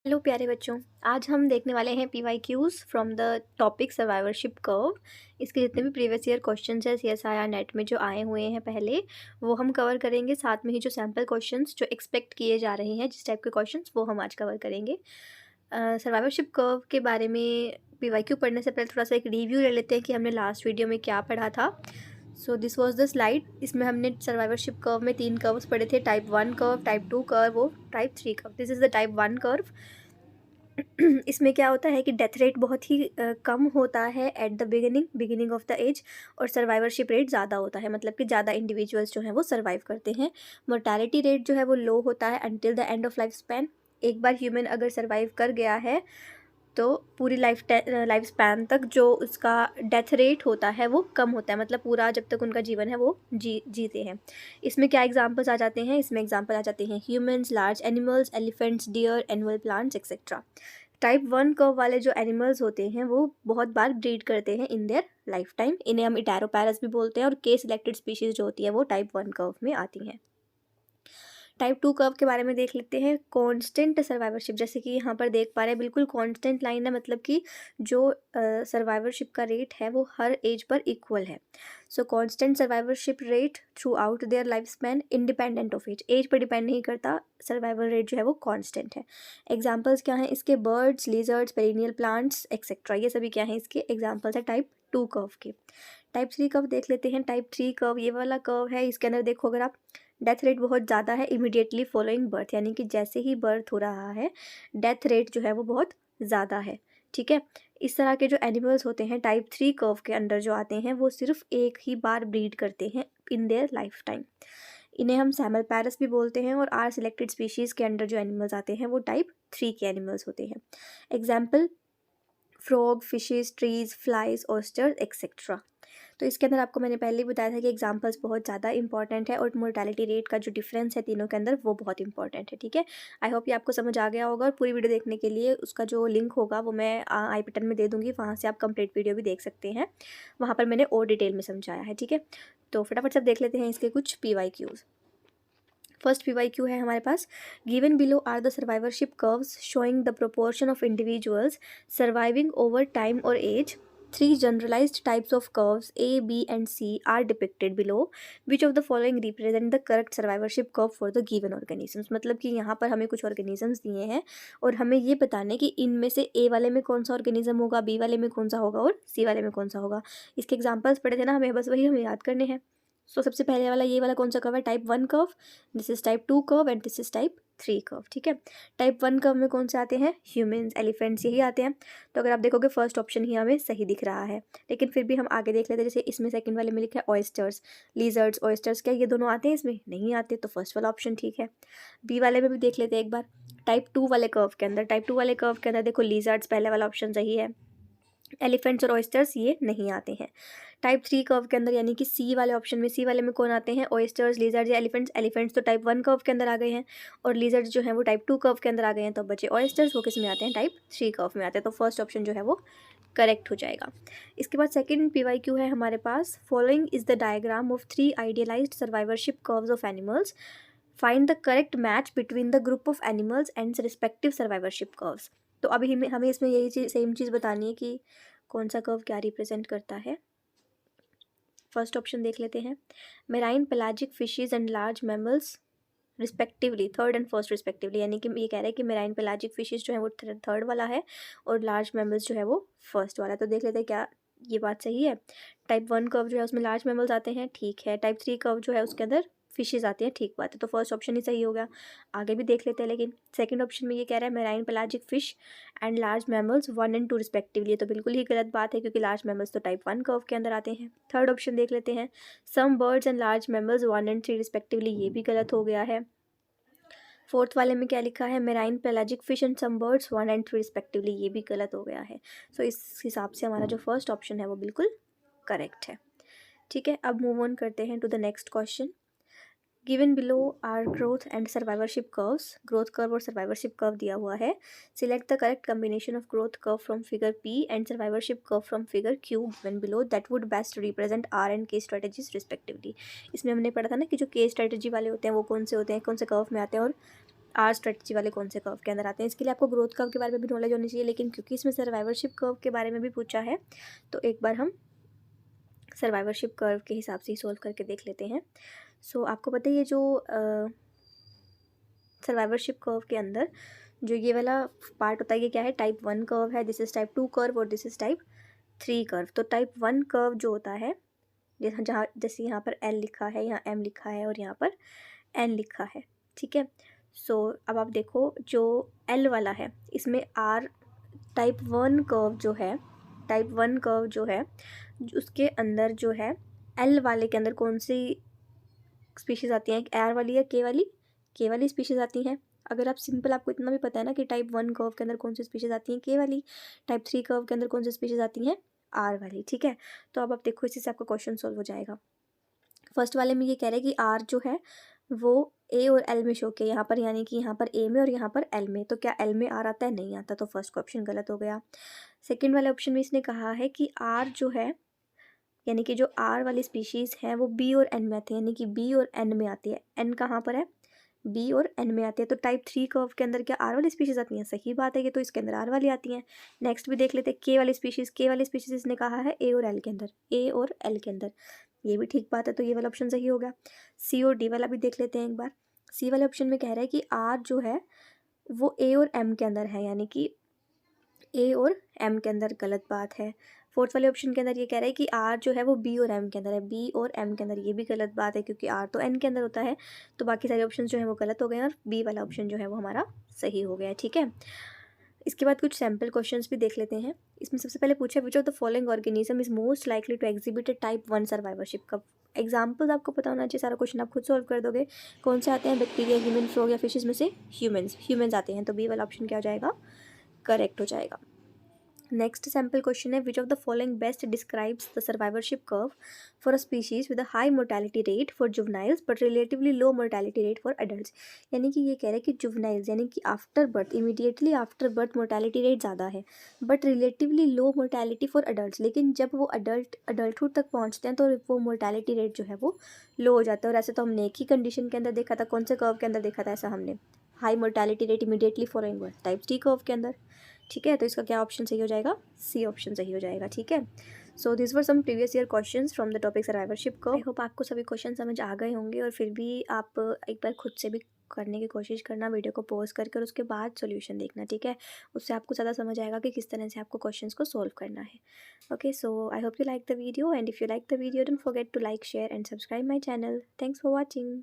Hello प्यारे बच्चों। आज हम देखने वाले हैं PYQs from the topic survivorship curve. इसके जितने भी प्रीवियस ईयर क्वेश्चंस हैं CSIR नेट में जो आए हुए हैं पहले, वो हम कवर करेंगे। साथ में ही जो सैम्पल क्वेश्चंस जो एक्सपेक्ट किए जा रहे हैं जिस टाइप के क्वेश्चंस, वो हम आज कवर करेंगे। सर्वाइवरशिप कर्व के बारे में PYQ पढ़ने से पहले थोड़ा सा एक रिव्यू ले लेते हैं कि हमने लास्ट वीडियो में क्या पढ़ा था। So this was the slide. इसमें हमने सर्वाइवरशिप कर्व में 3 कर्व्स पढ़े थे, टाइप 1 कर्व, टाइप 2 कर्व और type 3 curve. This is the type 1 curve. इसमें क्या होता है कि डेथ रेट बहुत ही कम होता है at the beginning of the age, और सर्वाइवरशिप रेट ज़्यादा होता है, मतलब कि ज़्यादा इंडिविजुअल्स जो हैं वो सर्वाइव करते हैं। मोर्टेलिटी रेट जो है वो लो होता है until the end of life span. एक बार ह्यूमन अगर सर्वाइव कर गया है तो पूरी लाइफ स्पैन तक जो उसका डेथ रेट होता है वो कम होता है, मतलब पूरा जब तक उनका जीवन है वो जीते हैं। इसमें क्या एग्जांपल्स आ जाते हैं? इसमें एग्जांपल आ जाते हैं humans, large animals, elephants, deer, annual plants etcetera. Type 1 curve वाले जो एनिमल्स होते हैं वो बहुत बार ब्रीड करते हैं इन देयर लाइफ टाइम। इन्हें हम इटेरोपैरस भी बोलते हैं, और के सिलेक्टेड स्पीशीज़ जो होती है वो टाइप 1 कर्व में आती हैं। टाइप 2 कर्व के बारे में देख लेते हैं। कांस्टेंट सर्वाइवरशिप, जैसे कि यहाँ पर देख पा रहे हैं, बिल्कुल कांस्टेंट लाइन है, मतलब कि जो सर्वाइवरशिप का रेट है वो हर एज पर इक्वल है। So constant survivorship rate throughout their life span independent of age पर डिपेंड नहीं करता, सर्वाइवल रेट जो है वो कांस्टेंट है। एग्जाम्पल्स क्या हैं इसके? Birds, lizards, perennial plants etcetera, ये सभी क्या हैं इसके एग्जाम्पल्स है टाइप 2 कर्व के। टाइप 3 कर्व देख लेते हैं। टाइप 3 कर्व ये वाला कर्व है, इसके अंदर देखो अगर आप, डेथ रेट बहुत ज़्यादा है इमीडिएटली फॉलोइंग बर्थ, यानी कि जैसे ही बर्थ हो रहा है डेथ रेट जो है वो बहुत ज़्यादा है। ठीक है, इस तरह के जो एनिमल्स होते हैं टाइप 3 कर्व के अंडर जो आते हैं वो सिर्फ एक ही बार ब्रीड करते हैं इन देयर लाइफ टाइम। इन्हें हम सैमल पैरस भी बोलते हैं, और आर सिलेक्टेड स्पीशीज़ के अंडर जो एनिमल्स आते हैं वो टाइप 3 के एनिमल्स होते हैं। Example frog, fishes, trees, flies, oysters etcetera. तो इसके अंदर आपको मैंने पहले ही बताया था कि एग्जांपल्स बहुत ज़्यादा इंपॉर्टेंट है, और मोर्टेलिटी रेट का जो डिफरेंस है तीनों के अंदर वो बहुत इंपॉर्टेंट है। ठीक है, आई होप ये आपको समझ आ गया होगा, और पूरी वीडियो देखने के लिए उसका जो लिंक होगा वो मैं आई बटन में दे दूँगी, वहाँ से आप कंप्लीट वीडियो भी देख सकते हैं। वहाँ पर मैंने और डिटेल में समझाया है। ठीक है, तो फटाफट सब देख लेते हैं इसके कुछ PYQs। फर्स्ट PYQ है हमारे पास, given below are the survivorship curves showing the proportion of individuals surviving over time और age. Three generalized types of curves A, B and C are depicted below. Which of the following represent the correct survivorship curve for the given organisms? मतलब कि यहाँ पर हमें कुछ organisms दिए हैं और हमें ये बताना है कि इनमें से A वाले में कौन सा organism होगा, B वाले में कौन सा होगा और C वाले में कौन सा होगा। इसके एग्जाम्पल्स पढ़े थे ना, हमें बस वही हमें याद करने हैं। सो सबसे पहले वाला ये वाला कौन सा कर्व है? Type 1 curve. This is type 2 curve and this is type 3 curve. ठीक है, टाइप 1 कर्व में कौन से आते हैं? ह्यूमंस, एलिफेंट्स, यही आते हैं। तो अगर आप देखोगे फर्स्ट ऑप्शन ही हमें सही दिख रहा है, लेकिन फिर भी हम आगे देख लेते हैं। जैसे इसमें सेकंड वाले में लिखा है ऑयस्टर्स, लिजर्ड्स, ऑयस्टर्स, क्या ये दोनों आते हैं? इसमें नहीं आते, तो फर्स्ट वाला ऑप्शन ठीक है। बी वाले में भी देख लेते हैं एक बार, टाइप 2 वाले कर्व के अंदर। टाइप 2 वाले कर्व के अंदर देखो लिजर्ड्स पहले वाला ऑप्शन सही है, एलिफेंट्स और ऑयस्टर्स ये नहीं आते हैं। टाइप 3 कर्व के अंदर यानी कि सी वाले ऑप्शन में, सी वाले में कौन आते हैं? ऑयस्टर्स, लिजर्ड्स या एलिफेंट्स। एलिफेंट्स तो टाइप 1 कर्व के अंदर आ गए हैं, और लिजर्ड्स जो हैं वो टाइप 2 कर्व के अंदर आ गए हैं, तो बचे ऑयस्टर्स, वो किस में आते हैं? टाइप 3 कर्व में आते हैं। तो फर्स्ट ऑप्शन जो है वो करेक्ट हो जाएगा। इसके बाद सेकंड PYQ है हमारे पास, following is the diagram of 3 idealised survivorship curves of animals, find the correct match between the group of animals and respective survivorship curves. तो अभी हमें इसमें यही चीज़, सेम चीज़ बतानी है कि कौन सा कर्व क्या रिप्रेजेंट करता है। फर्स्ट ऑप्शन देख लेते हैं, marine pelagic fishes and large mammals respectively, third and first respectively, यानी कि ये कह रहा है कि मेराइन पेलाजिक फिशेज जो है वो थर्ड वाला है, और लार्ज मैमल्स जो है वो फर्स्ट वाला। तो देख लेते हैं क्या ये बात सही है। टाइप 1 कर्व जो है उसमें लार्ज मैमल्स आते हैं, ठीक है। टाइप 3 कर्व जो है उसके अंदर फिशेज आती हैं, ठीक बात है। तो फर्स्ट ऑप्शन ही सही हो गया। आगे भी देख लेते हैं, लेकिन सेकंड ऑप्शन में ये कह रहा है marine pelagic fish and large mammals 1 and 2 respectively, तो बिल्कुल ही गलत बात है, क्योंकि लार्ज मैमल्स तो टाइप 1 कर्व के अंदर आते हैं। थर्ड ऑप्शन देख लेते हैं, some birds and large mammals 1 and 3 respectively, ये भी गलत हो गया है। फोर्थ वाले में क्या लिखा है? Marine pelagic fish and some birds 1 and 3 respectively, ये भी गलत हो गया है। सो इस हिसाब से हमारा जो फर्स्ट ऑप्शन है वो बिल्कुल करेक्ट है। ठीक है, अब मूव ऑन करते हैं to the next question. Given below are growth and survivorship curves, growth curve और सर्वाइवरशिप कर्व दिया हुआ है। Select the correct combination of growth curve from figure P and survivorship curve from figure Q given below that would best represent R and K strategies respectively. इसमें हमने पढ़ा था ना कि जो K स्ट्रेटेजी वाले होते हैं वो कौन से होते हैं, कौन से कर्व में आते हैं, और आर स्ट्रेटजी वाले कौन से कर्व के अंदर आते हैं। इसके लिए आपको ग्रोथ कर्व के बारे में भी नॉलेज होनी चाहिए, लेकिन क्योंकि इसमें सर्वाइवरशिप कर्व के बारे में भी पूछा है तो एक बार हम सर्वाइवरशिप कर्व के हिसाब से ही सोल्व करके देख लेते हैं। सो आपको पता है ये जो सर्वाइवरशिप कर्व के अंदर जो ये वाला पार्ट होता है ये क्या है, टाइप 1 कर्व है, दिस इज़ टाइप 2 कर्व और दिस इज़ टाइप 3 कर्व। तो टाइप 1 कर्व जो होता है जहाँ जैसे यहाँ पर एल लिखा है, यहाँ एम लिखा है और यहाँ पर एन लिखा है, ठीक है। सो अब आप देखो जो एल वाला है इसमें आर टाइप 1 कर्व जो है, टाइप 1 कर्व जो है उसके अंदर जो है एल वाले के अंदर कौन सी स्पीशीज़ आती हैं, आर वाली या के वाली स्पीशीज़ आती हैं। अगर आप सिंपल, आपको इतना भी पता है ना कि टाइप 1 कर्व के अंदर कौन सी स्पीशीज़ आती हैं, के वाली। टाइप 3 कर्व के अंदर कौन सी स्पीशीज़ आती हैं, आर वाली, ठीक है। तो अब आप देखो इसी से आपका क्वेश्चन सॉल्व हो जाएगा। फर्स्ट वाले में ये कह रहे हैं कि आर जो है वो ए और एल में शो किया यहाँ पर, यानी कि यहाँ पर ए में और यहाँ पर एल में। तो क्या एल में आर आता है, नहीं आता, तो फर्स्ट ऑप्शन गलत हो गया। सेकेंड वाले ऑप्शन में इसने कहा है कि आर जो है, यानी कि जो आर वाली स्पीशीज़ है वो बी और एन में आती है, यानी कि बी और एन में आती है। एन कहाँ पर है, बी और एन में आती है। तो टाइप 3 कर्व के अंदर क्या आर वाली स्पीशीज़ आती हैं, सही बात है, ये तो इसके अंदर आर वाली आती हैं। नेक्स्ट भी देख लेते हैं के वाली स्पीशीज़। के वाली स्पीशीज़ इसने कहा है ए और एल के अंदर, ए और एल के अंदर, ये भी ठीक बात है, तो ये वाला ऑप्शन सही होगा। सी और डी वाला भी देख लेते हैं एक बार। सी वाले ऑप्शन में कह रहा है कि आर जो है वो ए और एम के अंदर है, यानी कि ए और एम के अंदर, गलत बात है। फोर्थ वाले ऑप्शन के अंदर ये कह रहा है कि आर जो है वो बी और एम के अंदर है, बी और एम के अंदर, ये भी गलत बात है क्योंकि आर तो एन के अंदर होता है। तो बाकी सारे ऑप्शन जो है वो गलत हो गए और बी वाला ऑप्शन जो है वो हमारा सही हो गया, ठीक है। इसके बाद कुछ सैम्पल क्वेश्चंस भी देख लेते हैं। इसमें सबसे पहले पूछा which of the following organism is most likely to exhibit a type 1 survivorship curve. Examples आपको पता होना चाहिए, सारा क्वेश्चन आप खुद सॉल्व कर दोगे। कौन से आते हैं, बैक्टीरिया, ह्यूमन, फ्रॉग या फिशेज में से ह्यूमंस आते हैं, तो बी वाला ऑप्शन क्या हो जाएगा, करेक्ट हो जाएगा। नेक्स्ट सैम्पल क्वेश्चन है which of the following best describes the survivorship curve for a species with a high mortality rate for juveniles but relatively low mortality rate for adults. यानी कि ये कह रहे हैं कि जुवनाइल्स यानी कि after birth, immediately after birth mortality rate ज़्यादा है but relatively low mortality for adults, लेकिन जब वो अडल्टहुड तक पहुँचते हैं तो वो मोर्टेलिटी रेट जो है वो लो हो जाता है। और ऐसे तो हमने एक ही कंडीशन के अंदर देखा था, कौन से कर्व के अंदर देखा था ऐसा हमने, high mortality rate immediately following birth, type 3 curve के अंदर, ठीक है। तो इसका क्या ऑप्शन सही हो जाएगा, सी ऑप्शन सही हो जाएगा, ठीक है। So this were some previous year questions from the topic survivorship curve. I hope आपको सभी क्वेश्चन समझ आ गए होंगे, और फिर भी आप एक बार खुद से भी करने की कोशिश करना, वीडियो को पॉज करके, और उसके बाद सॉल्यूशन देखना, ठीक है। उससे आपको ज़्यादा समझ आएगा कि किस तरह से आपको क्वेश्चंस को सॉल्व करना है। Okay, so I hope you like the video, and if you like the video don't forget to like, share and subscribe my channel. Thanks for watching.